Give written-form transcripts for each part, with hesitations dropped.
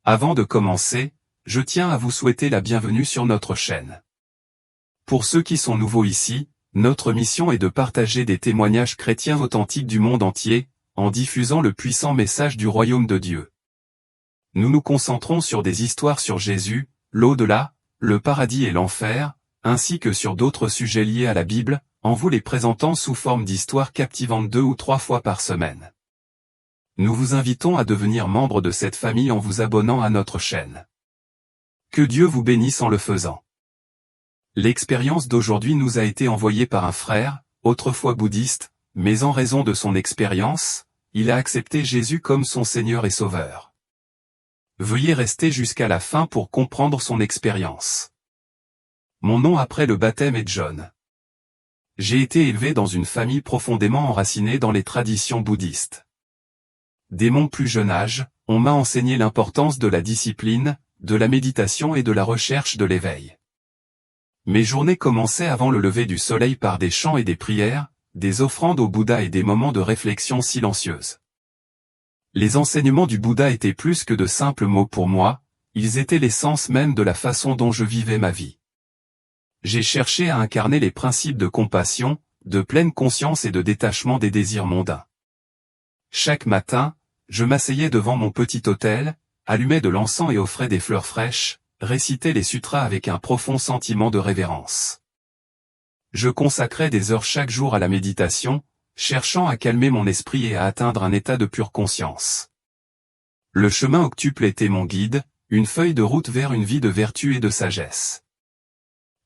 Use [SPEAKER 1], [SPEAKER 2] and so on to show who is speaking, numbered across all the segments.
[SPEAKER 1] Avant de commencer, je tiens à vous souhaiter la bienvenue sur notre chaîne. Pour ceux qui sont nouveaux ici, notre mission est de partager des témoignages chrétiens authentiques du monde entier, en diffusant le puissant message du royaume de Dieu. Nous nous concentrons sur des histoires sur Jésus, l'au-delà, le paradis et l'enfer, ainsi que sur d'autres sujets liés à la Bible, en vous les présentant sous forme d'histoires captivantes 2 ou 3 fois par semaine. Nous vous invitons à devenir membre de cette famille en vous abonnant à notre chaîne. Que Dieu vous bénisse en le faisant. L'expérience d'aujourd'hui nous a été envoyée par un frère, autrefois bouddhiste, mais en raison de son expérience, il a accepté Jésus comme son Seigneur et Sauveur. Veuillez rester jusqu'à la fin pour comprendre son expérience. Mon nom après le baptême est John. J'ai été élevé dans une famille profondément enracinée dans les traditions bouddhistes. Dès mon plus jeune âge, on m'a enseigné l'importance de la discipline, de la méditation et de la recherche de l'éveil. Mes journées commençaient avant le lever du soleil par des chants et des prières, des offrandes au Bouddha et des moments de réflexion silencieuse. Les enseignements du Bouddha étaient plus que de simples mots pour moi, ils étaient l'essence même de la façon dont je vivais ma vie. J'ai cherché à incarner les principes de compassion, de pleine conscience et de détachement des désirs mondains. Chaque matin, je m'asseyais devant mon petit autel, allumais de l'encens et offrais des fleurs fraîches, récitais les sutras avec un profond sentiment de révérence. Je consacrais des heures chaque jour à la méditation, cherchant à calmer mon esprit et à atteindre un état de pure conscience. Le chemin octuple était mon guide, une feuille de route vers une vie de vertu et de sagesse.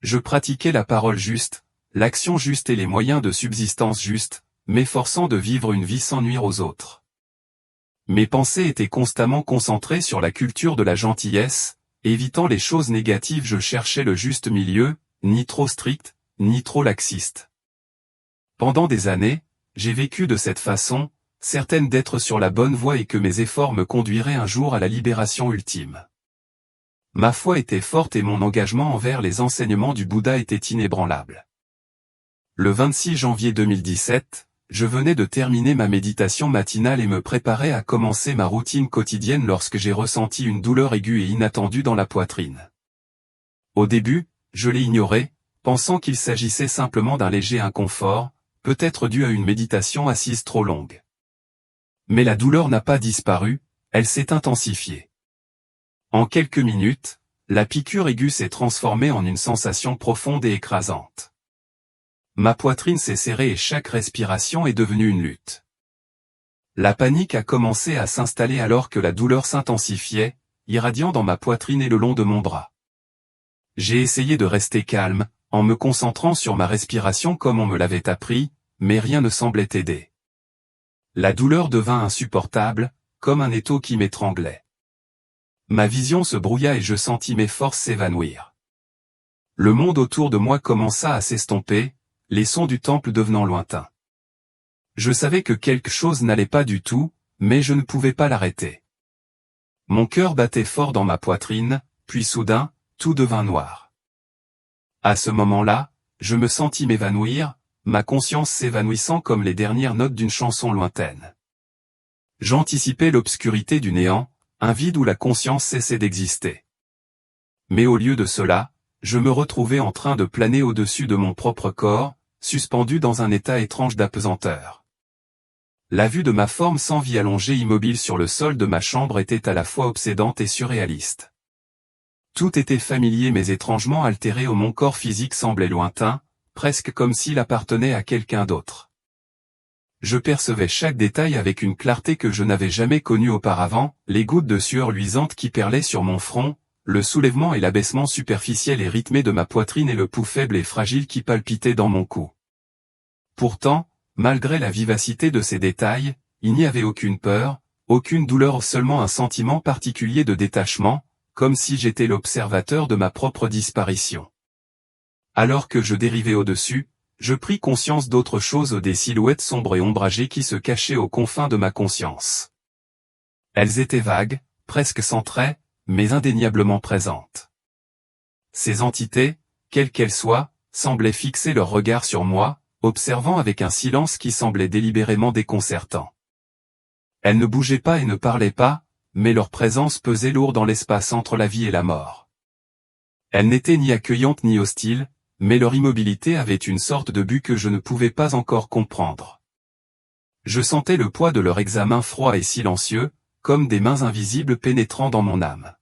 [SPEAKER 1] Je pratiquais la parole juste, l'action juste et les moyens de subsistance justes, m'efforçant de vivre une vie sans nuire aux autres. Mes pensées étaient constamment concentrées sur la culture de la gentillesse, évitant les choses négatives. Je cherchais le juste milieu, ni trop strict, ni trop laxiste. Pendant des années, j'ai vécu de cette façon, certaine d'être sur la bonne voie et que mes efforts me conduiraient un jour à la libération ultime. Ma foi était forte et mon engagement envers les enseignements du Bouddha était inébranlable. Le 26 janvier 2017, je venais de terminer ma méditation matinale et me préparais à commencer ma routine quotidienne lorsque j'ai ressenti une douleur aiguë et inattendue dans la poitrine. Au début, je l'ai ignoré, pensant qu'il s'agissait simplement d'un léger inconfort, peut-être dû à une méditation assise trop longue. Mais la douleur n'a pas disparu, elle s'est intensifiée. En quelques minutes, la piqûre aiguë s'est transformée en une sensation profonde et écrasante. Ma poitrine s'est serrée et chaque respiration est devenue une lutte. La panique a commencé à s'installer alors que la douleur s'intensifiait, irradiant dans ma poitrine et le long de mon bras. J'ai essayé de rester calme, en me concentrant sur ma respiration comme on me l'avait appris, mais rien ne semblait aider. La douleur devint insupportable, comme un étau qui m'étranglait. Ma vision se brouilla et je sentis mes forces s'évanouir. Le monde autour de moi commença à s'estomper, les sons du temple devenant lointains. Je savais que quelque chose n'allait pas du tout, mais je ne pouvais pas l'arrêter. Mon cœur battait fort dans ma poitrine, puis soudain, tout devint noir. À ce moment-là, je me sentis m'évanouir, ma conscience s'évanouissant comme les dernières notes d'une chanson lointaine. J'anticipais l'obscurité du néant, un vide où la conscience cessait d'exister. Mais au lieu de cela, je me retrouvais en train de planer au-dessus de mon propre corps, suspendu dans un état étrange d'apesanteur. La vue de ma forme sans vie allongée immobile sur le sol de ma chambre était à la fois obsédante et surréaliste. Tout était familier mais étrangement altéré, mon corps physique semblait lointain, presque comme s'il appartenait à quelqu'un d'autre. Je percevais chaque détail avec une clarté que je n'avais jamais connue auparavant, les gouttes de sueur luisante qui perlaient sur mon front, le soulèvement et l'abaissement superficiel et rythmé de ma poitrine et le pouls faible et fragile qui palpitait dans mon cou. Pourtant, malgré la vivacité de ces détails, il n'y avait aucune peur, aucune douleur, seulement un sentiment particulier de détachement, comme si j'étais l'observateur de ma propre disparition. Alors que je dérivais au-dessus, je pris conscience d'autre chose, des silhouettes sombres et ombragées qui se cachaient aux confins de ma conscience. Elles étaient vagues, presque sans trait, mais indéniablement présentes. Ces entités, quelles qu'elles soient, semblaient fixer leur regard sur moi, observant avec un silence qui semblait délibérément déconcertant. Elles ne bougeaient pas et ne parlaient pas, mais leur présence pesait lourd dans l'espace entre la vie et la mort. Elles n'étaient ni accueillantes ni hostiles, mais leur immobilité avait une sorte de but que je ne pouvais pas encore comprendre. Je sentais le poids de leur examen froid et silencieux, comme des mains invisibles pénétrant dans mon âme.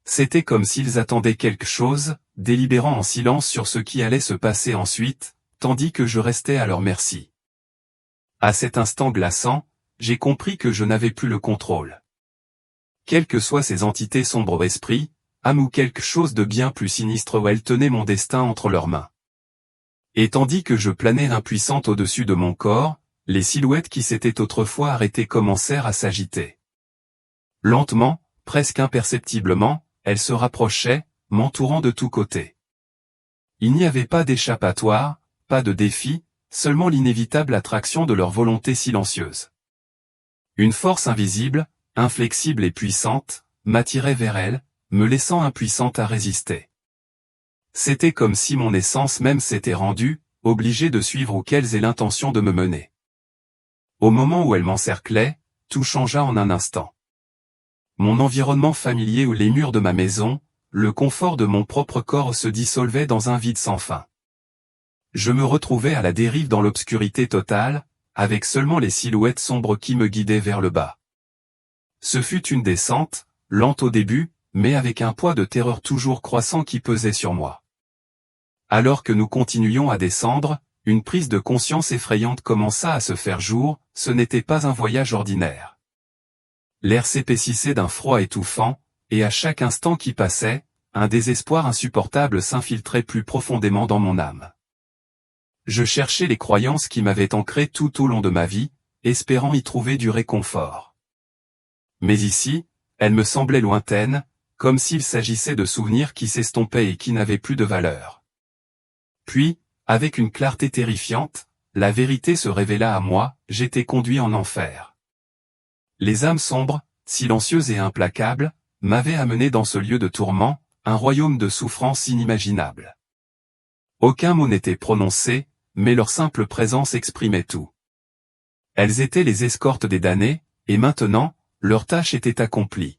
[SPEAKER 1] C'était comme s'ils attendaient quelque chose, délibérant en silence sur ce qui allait se passer ensuite, tandis que je restais à leur merci. À cet instant glaçant, j'ai compris que je n'avais plus le contrôle. Quelles que soient ces entités sombres esprits, âme ou quelque chose de bien plus sinistre, où elles tenaient mon destin entre leurs mains. Et tandis que je planais impuissante au-dessus de mon corps, les silhouettes qui s'étaient autrefois arrêtées commencèrent à s'agiter. Lentement, presque imperceptiblement, elles se rapprochaient, m'entourant de tous côtés. Il n'y avait pas d'échappatoire, pas de défi, seulement l'inévitable attraction de leur volonté silencieuse. Une force invisible, inflexible et puissante, m'attirait vers elles, me laissant impuissante à résister. C'était comme si mon essence même s'était rendue, obligée de suivre où qu'elles aient l'intention de me mener. Au moment où elles m'encerclaient, tout changea en un instant. Mon environnement familier ou les murs de ma maison, le confort de mon propre corps se dissolvaient dans un vide sans fin. Je me retrouvais à la dérive dans l'obscurité totale, avec seulement les silhouettes sombres qui me guidaient vers le bas. Ce fut une descente, lente au début, mais avec un poids de terreur toujours croissant qui pesait sur moi. Alors que nous continuions à descendre, une prise de conscience effrayante commença à se faire jour, ce n'était pas un voyage ordinaire. L'air s'épaississait d'un froid étouffant, et à chaque instant qui passait, un désespoir insupportable s'infiltrait plus profondément dans mon âme. Je cherchais les croyances qui m'avaient ancré tout au long de ma vie, espérant y trouver du réconfort. Mais ici, elles me semblaient lointaines, comme s'il s'agissait de souvenirs qui s'estompaient et qui n'avaient plus de valeur. Puis, avec une clarté terrifiante, la vérité se révéla à moi, j'étais conduit en enfer. Les âmes sombres, silencieuses et implacables, m'avaient amené dans ce lieu de tourment, un royaume de souffrance inimaginable. Aucun mot n'était prononcé, mais leur simple présence exprimait tout. Elles étaient les escortes des damnés, et maintenant, leur tâche était accomplie.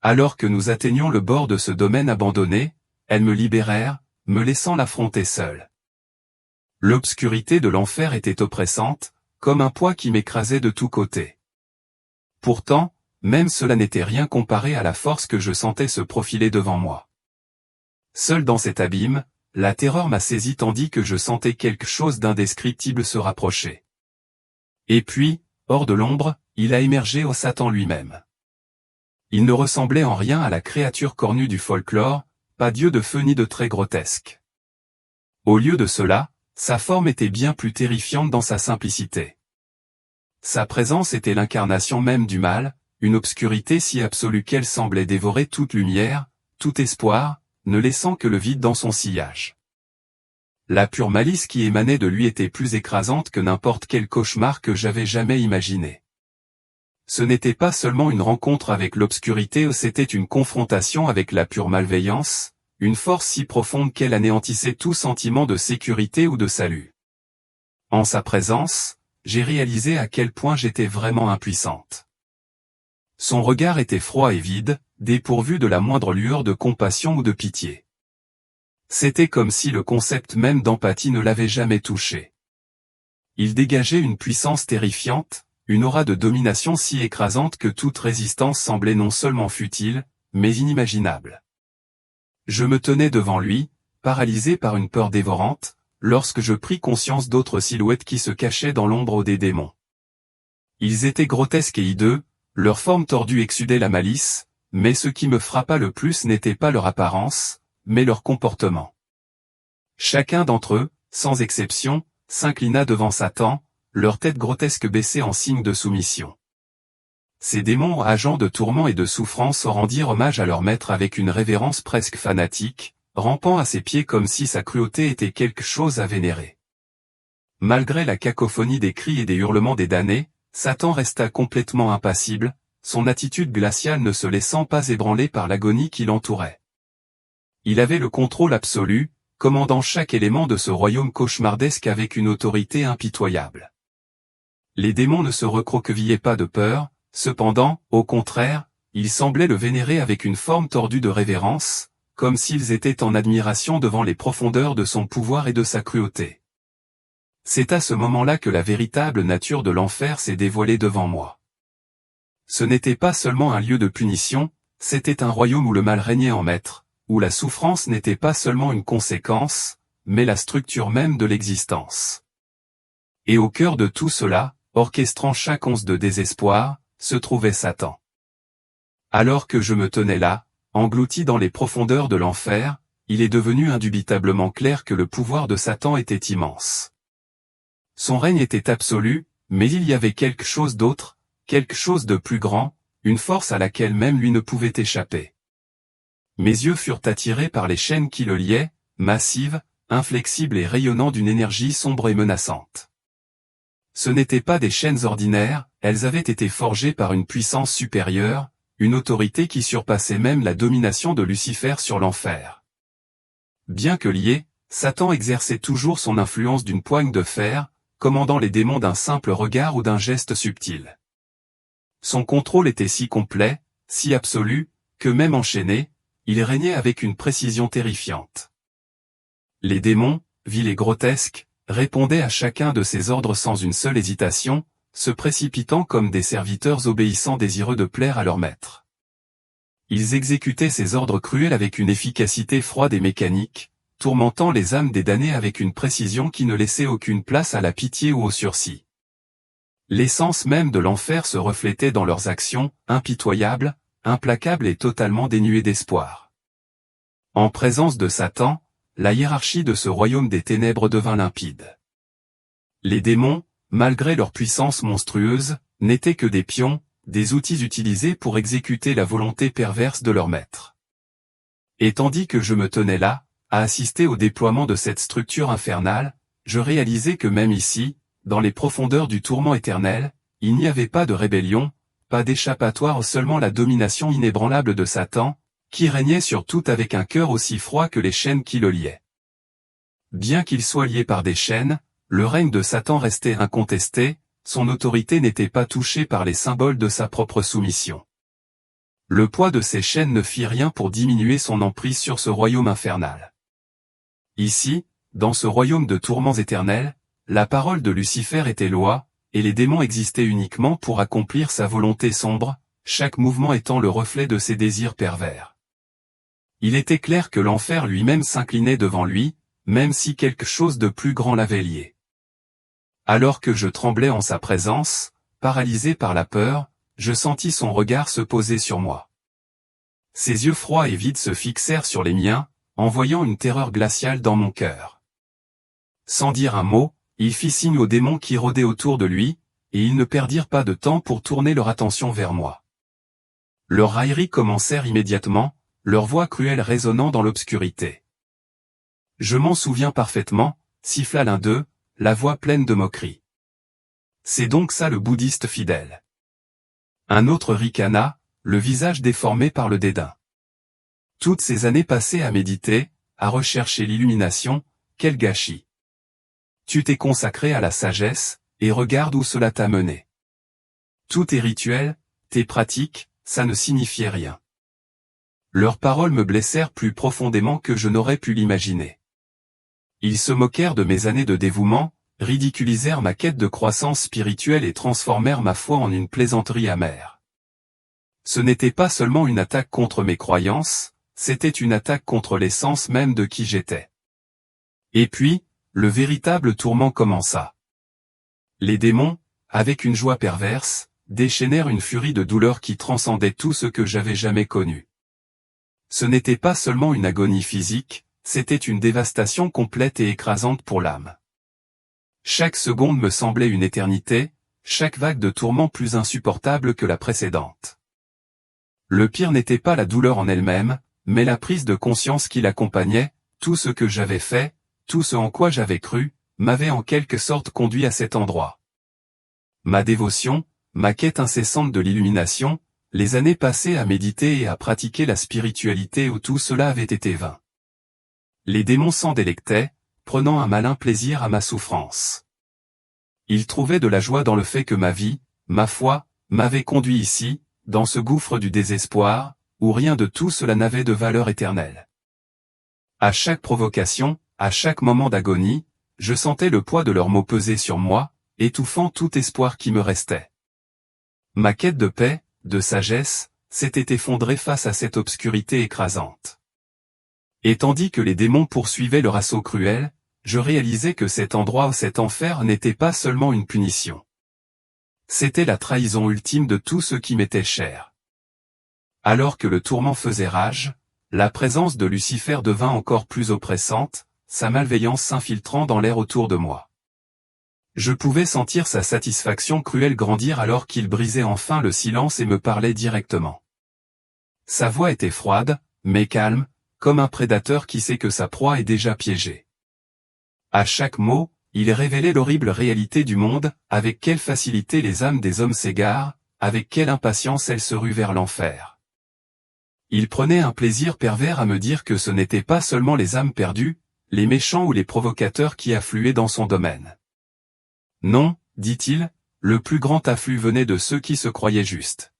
[SPEAKER 1] Alors que nous atteignions le bord de ce domaine abandonné, elles me libérèrent, me laissant l'affronter seule. L'obscurité de l'enfer était oppressante, comme un poids qui m'écrasait de tous côtés. Pourtant, même cela n'était rien comparé à la force que je sentais se profiler devant moi. Seul dans cet abîme, la terreur m'a saisi tandis que je sentais quelque chose d'indescriptible se rapprocher. Et puis, hors de l'ombre, il a émergé au Satan lui-même. Il ne ressemblait en rien à la créature cornue du folklore, pas dieu de feu ni de trait grotesque. Au lieu de cela, sa forme était bien plus terrifiante dans sa simplicité. Sa présence était l'incarnation même du mal, une obscurité si absolue qu'elle semblait dévorer toute lumière, tout espoir, ne laissant que le vide dans son sillage. La pure malice qui émanait de lui était plus écrasante que n'importe quel cauchemar que j'avais jamais imaginé. Ce n'était pas seulement une rencontre avec l'obscurité, c'était une confrontation avec la pure malveillance, une force si profonde qu'elle anéantissait tout sentiment de sécurité ou de salut. En sa présence, j'ai réalisé à quel point j'étais vraiment impuissante. Son regard était froid et vide, dépourvu de la moindre lueur de compassion ou de pitié. C'était comme si le concept même d'empathie ne l'avait jamais touché. Il dégageait une puissance terrifiante, une aura de domination si écrasante que toute résistance semblait non seulement futile, mais inimaginable. Je me tenais devant lui, paralysé par une peur dévorante, lorsque je pris conscience d'autres silhouettes qui se cachaient dans l'ombre des démons. Ils étaient grotesques et hideux, leur forme tordue exsudait la malice, mais ce qui me frappa le plus n'était pas leur apparence, mais leur comportement. Chacun d'entre eux, sans exception, s'inclina devant Satan, leur tête grotesque baissée en signe de soumission. Ces démons agents de tourment et de souffrance rendirent hommage à leur maître avec une révérence presque fanatique, rampant à ses pieds comme si sa cruauté était quelque chose à vénérer. Malgré la cacophonie des cris et des hurlements des damnés, Satan resta complètement impassible, son attitude glaciale ne se laissant pas ébranler par l'agonie qui l'entourait. Il avait le contrôle absolu, commandant chaque élément de ce royaume cauchemardesque avec une autorité impitoyable. Les démons ne se recroquevillaient pas de peur, Cependant, au contraire, ils semblaient le vénérer avec une forme tordue de révérence, comme s'ils étaient en admiration devant les profondeurs de son pouvoir et de sa cruauté. C'est à ce moment-là que la véritable nature de l'enfer s'est dévoilée devant moi. Ce n'était pas seulement un lieu de punition, c'était un royaume où le mal régnait en maître, où la souffrance n'était pas seulement une conséquence, mais la structure même de l'existence. Et au cœur de tout cela, orchestrant chaque once de désespoir, se trouvait Satan. Alors que je me tenais là, englouti dans les profondeurs de l'enfer, il est devenu indubitablement clair que le pouvoir de Satan était immense. Son règne était absolu, mais il y avait quelque chose d'autre, quelque chose de plus grand, une force à laquelle même lui ne pouvait échapper. Mes yeux furent attirés par les chaînes qui le liaient, massives, inflexibles et rayonnant d'une énergie sombre et menaçante. Ce n'étaient pas des chaînes ordinaires, elles avaient été forgées par une puissance supérieure, une autorité qui surpassait même la domination de Lucifer sur l'enfer. Bien que lié, Satan exerçait toujours son influence d'une poigne de fer, commandant les démons d'un simple regard ou d'un geste subtil. Son contrôle était si complet, si absolu, que même enchaîné, il régnait avec une précision terrifiante. Les démons, vils et grotesques, répondaient à chacun de ses ordres sans une seule hésitation, se précipitant comme des serviteurs obéissants désireux de plaire à leur maître. Ils exécutaient ces ordres cruels avec une efficacité froide et mécanique, tourmentant les âmes des damnés avec une précision qui ne laissait aucune place à la pitié ou au sursis. L'essence même de l'enfer se reflétait dans leurs actions, impitoyables, implacables et totalement dénuées d'espoir. En présence de Satan, la hiérarchie de ce royaume des ténèbres devint limpide. Les démons, malgré leur puissance monstrueuse, n'étaient que des pions, des outils utilisés pour exécuter la volonté perverse de leur maître. Et tandis que je me tenais là, à assister au déploiement de cette structure infernale, je réalisais que même ici, dans les profondeurs du tourment éternel, il n'y avait pas de rébellion, pas d'échappatoire, seulement la domination inébranlable de Satan, qui régnait sur tout avec un cœur aussi froid que les chaînes qui le liaient. Bien qu'il soit lié par des chaînes, le règne de Satan restait incontesté, son autorité n'était pas touchée par les symboles de sa propre soumission. Le poids de ces chaînes ne fit rien pour diminuer son emprise sur ce royaume infernal. Ici, dans ce royaume de tourments éternels, la parole de Lucifer était loi, et les démons existaient uniquement pour accomplir sa volonté sombre, chaque mouvement étant le reflet de ses désirs pervers. Il était clair que l'enfer lui-même s'inclinait devant lui, même si quelque chose de plus grand l'avait lié. Alors que je tremblais en sa présence, paralysé par la peur, je sentis son regard se poser sur moi. Ses yeux froids et vides se fixèrent sur les miens, envoyant une terreur glaciale dans mon cœur. Sans dire un mot, il fit signe aux démons qui rôdaient autour de lui, et ils ne perdirent pas de temps pour tourner leur attention vers moi. Leurs railleries commencèrent immédiatement, leur voix cruelle résonnant dans l'obscurité. Je m'en souviens parfaitement, siffla l'un d'eux, la voix pleine de moquerie. C'est donc ça le bouddhiste fidèle. Un autre ricana, le visage déformé par le dédain. Toutes ces années passées à méditer, à rechercher l'illumination, quel gâchis. Tu t'es consacré à la sagesse, et regarde où cela t'a mené. Tous tes rituels, tes pratiques, ça ne signifiait rien. Leurs paroles me blessèrent plus profondément que je n'aurais pu l'imaginer. Ils se moquèrent de mes années de dévouement, ridiculisèrent ma quête de croissance spirituelle et transformèrent ma foi en une plaisanterie amère. Ce n'était pas seulement une attaque contre mes croyances, c'était une attaque contre l'essence même de qui j'étais. Et puis, le véritable tourment commença. Les démons, avec une joie perverse, déchaînèrent une furie de douleur qui transcendait tout ce que j'avais jamais connu. Ce n'était pas seulement une agonie physique, c'était une dévastation complète et écrasante pour l'âme. Chaque seconde me semblait une éternité, chaque vague de tourment plus insupportable que la précédente. Le pire n'était pas la douleur en elle-même, mais la prise de conscience qui l'accompagnait, tout ce que j'avais fait, tout ce en quoi j'avais cru, m'avait en quelque sorte conduit à cet endroit. Ma dévotion, ma quête incessante de l'illumination, les années passées à méditer et à pratiquer la spiritualité où tout cela avait été vain. Les démons s'en délectaient, prenant un malin plaisir à ma souffrance. Ils trouvaient de la joie dans le fait que ma vie, ma foi, m'avait conduit ici, dans ce gouffre du désespoir, où rien de tout cela n'avait de valeur éternelle. À chaque provocation, à chaque moment d'agonie, je sentais le poids de leurs mots peser sur moi, étouffant tout espoir qui me restait. Ma quête de paix, de sagesse, s'était effondrée face à cette obscurité écrasante. Et tandis que les démons poursuivaient leur assaut cruel, je réalisais que cet endroit, cet enfer n'était pas seulement une punition. C'était la trahison ultime de tout ce qui m'était cher. Alors que le tourment faisait rage, la présence de Lucifer devint encore plus oppressante, sa malveillance s'infiltrant dans l'air autour de moi. Je pouvais sentir sa satisfaction cruelle grandir alors qu'il brisait enfin le silence et me parlait directement. Sa voix était froide, mais calme, comme un prédateur qui sait que sa proie est déjà piégée. À chaque mot, il révélait l'horrible réalité du monde, avec quelle facilité les âmes des hommes s'égarent, avec quelle impatience elles se ruent vers l'enfer. Il prenait un plaisir pervers à me dire que ce n'étaient pas seulement les âmes perdues, les méchants ou les provocateurs qui affluaient dans son domaine. Non, dit-il, le plus grand afflux venait de ceux qui se croyaient justes.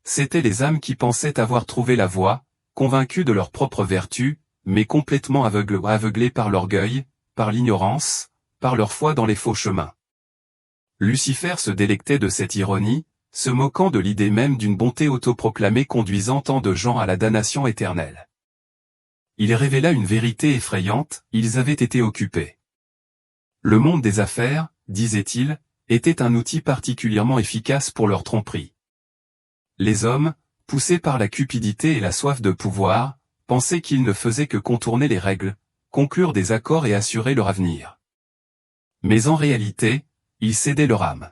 [SPEAKER 1] C'étaient les âmes qui pensaient avoir trouvé la voie, convaincus de leur propre vertu, mais complètement aveuglés par l'orgueil, par l'ignorance, par leur foi dans les faux chemins. Lucifer se délectait de cette ironie, se moquant de l'idée même d'une bonté autoproclamée conduisant tant de gens à la damnation éternelle. Il révéla une vérité effrayante, ils avaient été occupés. Le monde des affaires, disait-il, était un outil particulièrement efficace pour leur tromperie. Les hommes, poussés par la cupidité et la soif de pouvoir, pensaient qu'ils ne faisaient que contourner les règles, conclure des accords et assurer leur avenir. Mais en réalité, ils cédaient leur âme.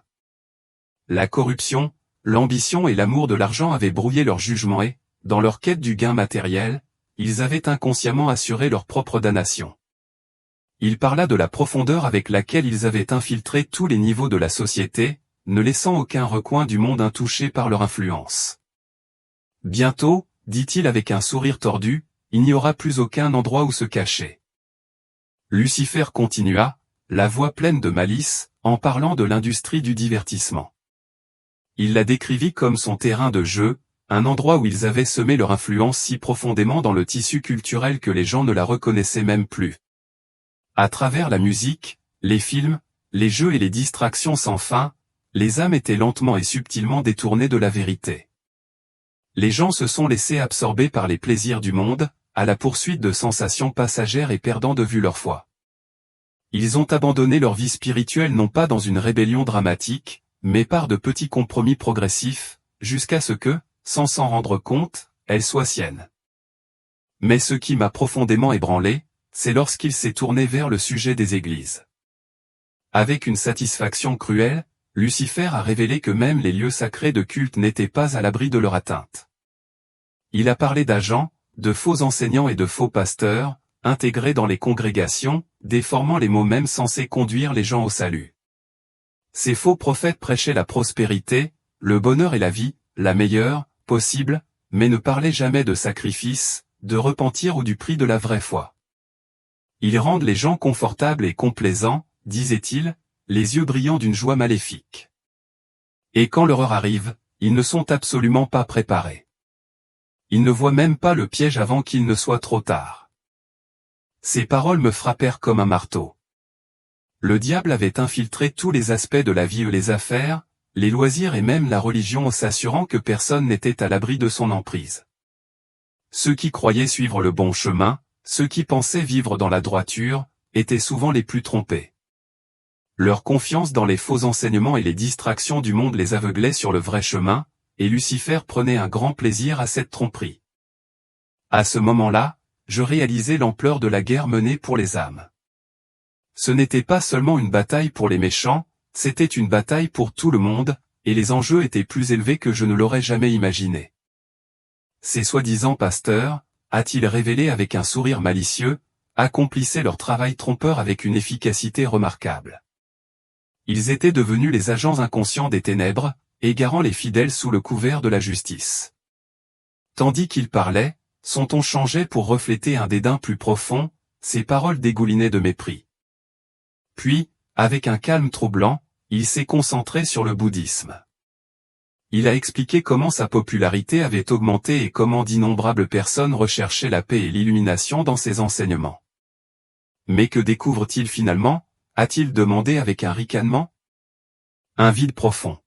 [SPEAKER 1] La corruption, l'ambition et l'amour de l'argent avaient brouillé leur jugement et, dans leur quête du gain matériel, ils avaient inconsciemment assuré leur propre damnation. Il parla de la profondeur avec laquelle ils avaient infiltré tous les niveaux de la société, ne laissant aucun recoin du monde intouché par leur influence. Bientôt, dit-il avec un sourire tordu, il n'y aura plus aucun endroit où se cacher. Lucifer continua, la voix pleine de malice, en parlant de l'industrie du divertissement. Il la décrivit comme son terrain de jeu, un endroit où ils avaient semé leur influence si profondément dans le tissu culturel que les gens ne la reconnaissaient même plus. À travers la musique, les films, les jeux et les distractions sans fin, les âmes étaient lentement et subtilement détournées de la vérité. Les gens se sont laissés absorber par les plaisirs du monde, à la poursuite de sensations passagères et perdant de vue leur foi. Ils ont abandonné leur vie spirituelle non pas dans une rébellion dramatique, mais par de petits compromis progressifs, jusqu'à ce que, sans s'en rendre compte, elle soit sienne. Mais ce qui m'a profondément ébranlé, c'est lorsqu'il s'est tourné vers le sujet des églises. Avec une satisfaction cruelle, Lucifer a révélé que même les lieux sacrés de culte n'étaient pas à l'abri de leur atteinte. Il a parlé d'agents, de faux enseignants et de faux pasteurs, intégrés dans les congrégations, déformant les mots même censés conduire les gens au salut. Ces faux prophètes prêchaient la prospérité, le bonheur et la vie, la meilleure, possible, mais ne parlaient jamais de sacrifice, de repentir ou du prix de la vraie foi. Ils rendent les gens confortables et complaisants, disait-il, les yeux brillants d'une joie maléfique. Et quand l'horreur arrive, ils ne sont absolument pas préparés. Ils ne voient même pas le piège avant qu'il ne soit trop tard. Ces paroles me frappèrent comme un marteau. Le diable avait infiltré tous les aspects de la vie et les affaires, les loisirs et même la religion en s'assurant que personne n'était à l'abri de son emprise. Ceux qui croyaient suivre le bon chemin, ceux qui pensaient vivre dans la droiture, étaient souvent les plus trompés. Leur confiance dans les faux enseignements et les distractions du monde les aveuglait sur le vrai chemin, et Lucifer prenait un grand plaisir à cette tromperie. À ce moment-là, je réalisais l'ampleur de la guerre menée pour les âmes. Ce n'était pas seulement une bataille pour les méchants, c'était une bataille pour tout le monde, et les enjeux étaient plus élevés que je ne l'aurais jamais imaginé. Ces soi-disant pasteurs, a-t-il révélé avec un sourire malicieux, accomplissaient leur travail trompeur avec une efficacité remarquable. Ils étaient devenus les agents inconscients des ténèbres, égarant les fidèles sous le couvert de la justice. Tandis qu'ils parlaient, son ton changeait pour refléter un dédain plus profond, ses paroles dégoulinaient de mépris. Puis, avec un calme troublant, il s'est concentré sur le bouddhisme. Il a expliqué comment sa popularité avait augmenté et comment d'innombrables personnes recherchaient la paix et l'illumination dans ses enseignements. Mais que découvre-t-il finalement? A-t-il demandé avec un ricanement. Un vide profond.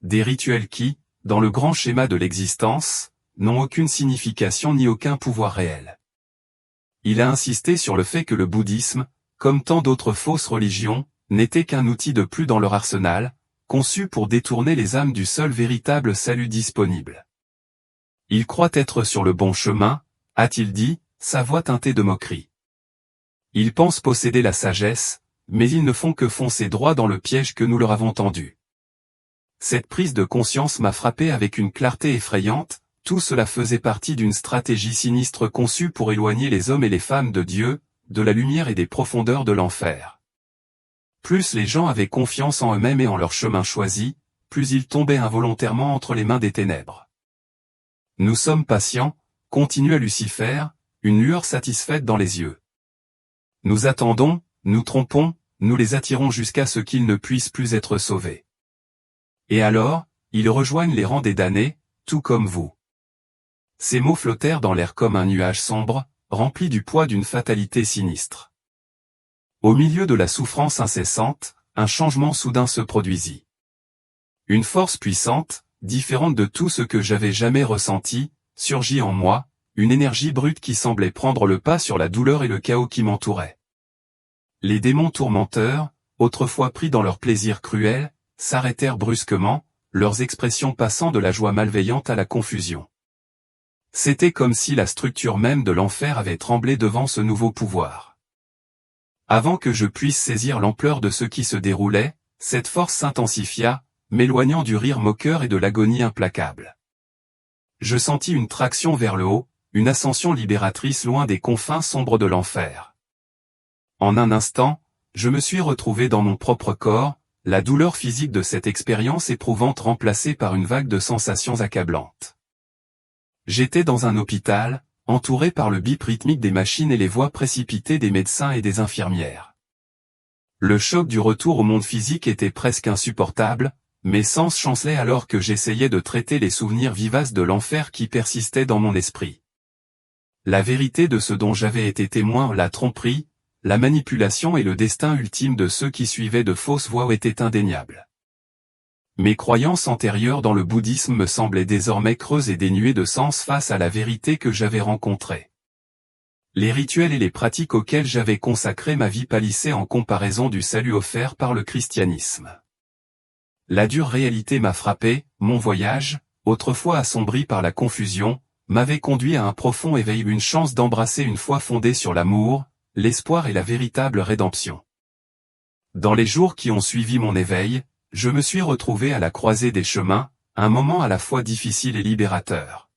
[SPEAKER 1] Des rituels qui, dans le grand schéma de l'existence, n'ont aucune signification ni aucun pouvoir réel. Il a insisté sur le fait que le bouddhisme, comme tant d'autres fausses religions, n'était qu'un outil de plus dans leur arsenal, conçu pour détourner les âmes du seul véritable salut disponible. Il croit être sur le bon chemin, a-t-il dit, sa voix teintée de moquerie. Ils pensent posséder la sagesse, mais ils ne font que foncer droit dans le piège que nous leur avons tendu. Cette prise de conscience m'a frappé avec une clarté effrayante, tout cela faisait partie d'une stratégie sinistre conçue pour éloigner les hommes et les femmes de Dieu, de la lumière et des profondeurs de l'enfer. Plus les gens avaient confiance en eux-mêmes et en leur chemin choisi, plus ils tombaient involontairement entre les mains des ténèbres. Nous sommes patients, continua Lucifer, une lueur satisfaite dans les yeux. Nous attendons, nous trompons, nous les attirons jusqu'à ce qu'ils ne puissent plus être sauvés. Et alors, ils rejoignent les rangs des damnés, tout comme vous. Ces mots flottèrent dans l'air comme un nuage sombre, rempli du poids d'une fatalité sinistre. Au milieu de la souffrance incessante, un changement soudain se produisit. Une force puissante, différente de tout ce que j'avais jamais ressenti, surgit en moi, une énergie brute qui semblait prendre le pas sur la douleur et le chaos qui m'entourait. Les démons tourmenteurs, autrefois pris dans leur plaisir cruel, s'arrêtèrent brusquement, leurs expressions passant de la joie malveillante à la confusion. C'était comme si la structure même de l'enfer avait tremblé devant ce nouveau pouvoir. Avant que je puisse saisir l'ampleur de ce qui se déroulait, cette force s'intensifia, m'éloignant du rire moqueur et de l'agonie implacable. Je sentis une traction vers le haut, une ascension libératrice loin des confins sombres de l'enfer. En un instant, je me suis retrouvé dans mon propre corps, la douleur physique de cette expérience éprouvante remplacée par une vague de sensations accablantes. J'étais dans un hôpital, entouré par le bip rythmique des machines et les voix précipitées des médecins et des infirmières. Le choc du retour au monde physique était presque insupportable, mes sens chancelaient alors que j'essayais de traiter les souvenirs vivaces de l'enfer qui persistaient dans mon esprit. La vérité de ce dont j'avais été témoin, la tromperie, la manipulation et le destin ultime de ceux qui suivaient de fausses voies étaient indéniables. Mes croyances antérieures dans le bouddhisme me semblaient désormais creuses et dénuées de sens face à la vérité que j'avais rencontrée. Les rituels et les pratiques auxquels j'avais consacré ma vie pâlissaient en comparaison du salut offert par le christianisme. La dure réalité m'a frappé, mon voyage, autrefois assombri par la confusion, m'avait conduit à un profond éveil, une chance d'embrasser une foi fondée sur l'amour, l'espoir et la véritable rédemption. Dans les jours qui ont suivi mon éveil, je me suis retrouvé à la croisée des chemins, un moment à la fois difficile et libérateur.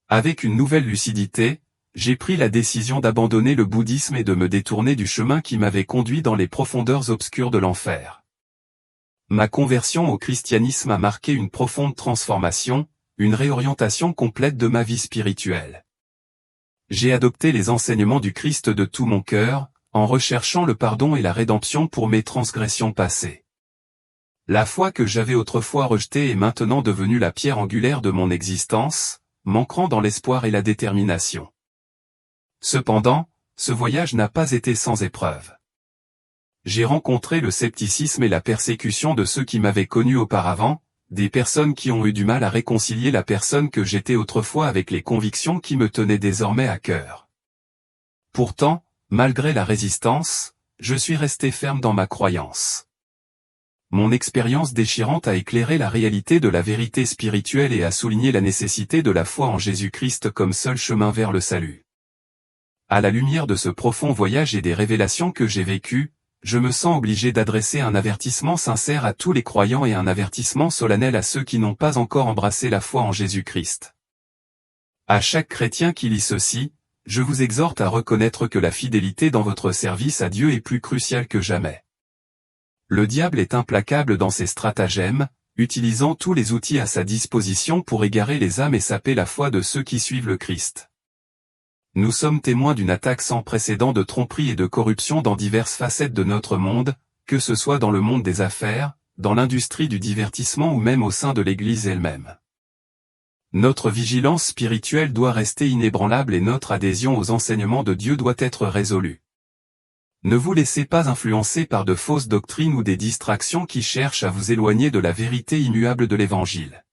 [SPEAKER 1] Avec une nouvelle lucidité, j'ai pris la décision d'abandonner le bouddhisme et de me détourner du chemin qui m'avait conduit dans les profondeurs obscures de l'enfer. Ma conversion au christianisme a marqué une profonde transformation, une réorientation complète de ma vie spirituelle. J'ai adopté les enseignements du Christ de tout mon cœur, en recherchant le pardon et la rédemption pour mes transgressions passées. La foi que j'avais autrefois rejetée est maintenant devenue la pierre angulaire de mon existence, m'ancrant dans l'espoir et la détermination. Cependant, ce voyage n'a pas été sans épreuve. J'ai rencontré le scepticisme et la persécution de ceux qui m'avaient connu auparavant, des personnes qui ont eu du mal à réconcilier la personne que j'étais autrefois avec les convictions qui me tenaient désormais à cœur. Pourtant, malgré la résistance, je suis resté ferme dans ma croyance. Mon expérience déchirante a éclairé la réalité de la vérité spirituelle et a souligné la nécessité de la foi en Jésus-Christ comme seul chemin vers le salut. À la lumière de ce profond voyage et des révélations que j'ai vécues, je me sens obligé d'adresser un avertissement sincère à tous les croyants et un avertissement solennel à ceux qui n'ont pas encore embrassé la foi en Jésus-Christ. À chaque chrétien qui lit ceci, je vous exhorte à reconnaître que la fidélité dans votre service à Dieu est plus cruciale que jamais. Le diable est implacable dans ses stratagèmes, utilisant tous les outils à sa disposition pour égarer les âmes et saper la foi de ceux qui suivent le Christ. Nous sommes témoins d'une attaque sans précédent de tromperie et de corruption dans diverses facettes de notre monde, que ce soit dans le monde des affaires, dans l'industrie du divertissement ou même au sein de l'Église elle-même. Notre vigilance spirituelle doit rester inébranlable et notre adhésion aux enseignements de Dieu doit être résolue. Ne vous laissez pas influencer par de fausses doctrines ou des distractions qui cherchent à vous éloigner de la vérité immuable de l'Évangile.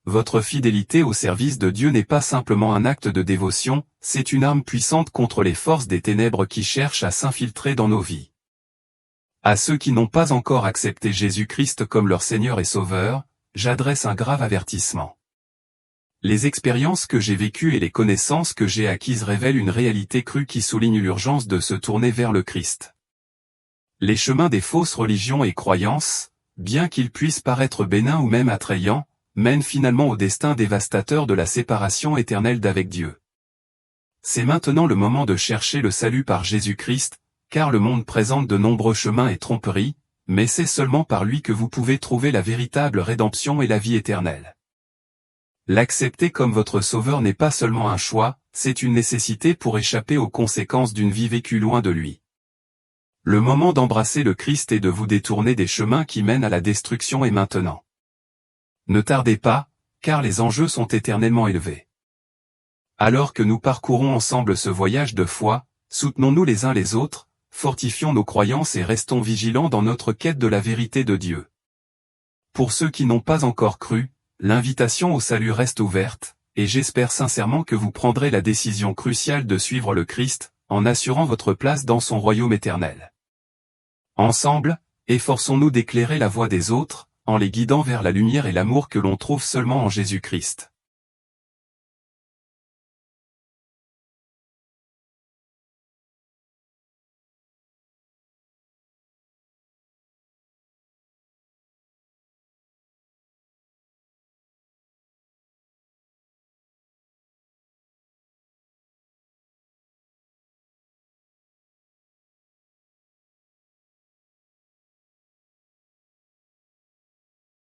[SPEAKER 1] Votre fidélité au service de Dieu n'est pas simplement un acte de dévotion, c'est une arme puissante contre les forces des ténèbres qui cherchent à s'infiltrer dans nos vies. À ceux qui n'ont pas encore accepté Jésus-Christ comme leur Seigneur et Sauveur, j'adresse un grave avertissement. Les expériences que j'ai vécues et les connaissances que j'ai acquises révèlent une réalité crue qui souligne l'urgence de se tourner vers le Christ. Les chemins des fausses religions et croyances, bien qu'ils puissent paraître bénins ou même attrayants, mènent finalement au destin dévastateur de la séparation éternelle d'avec Dieu. C'est maintenant le moment de chercher le salut par Jésus-Christ, car le monde présente de nombreux chemins et tromperies, mais c'est seulement par lui que vous pouvez trouver la véritable rédemption et la vie éternelle. L'accepter comme votre sauveur n'est pas seulement un choix, c'est une nécessité pour échapper aux conséquences d'une vie vécue loin de lui. Le moment d'embrasser le Christ et de vous détourner des chemins qui mènent à la destruction est maintenant. Ne tardez pas, car les enjeux sont éternellement élevés. Alors que nous parcourons ensemble ce voyage de foi, soutenons-nous les uns les autres, fortifions nos croyances et restons vigilants dans notre quête de la vérité de Dieu. Pour ceux qui n'ont pas encore cru, l'invitation au salut reste ouverte, et j'espère sincèrement que vous prendrez la décision cruciale de suivre le Christ, en assurant votre place dans son royaume éternel. Ensemble, efforçons-nous d'éclairer la voie des autres, en les guidant vers la lumière et l'amour que l'on trouve seulement en Jésus-Christ.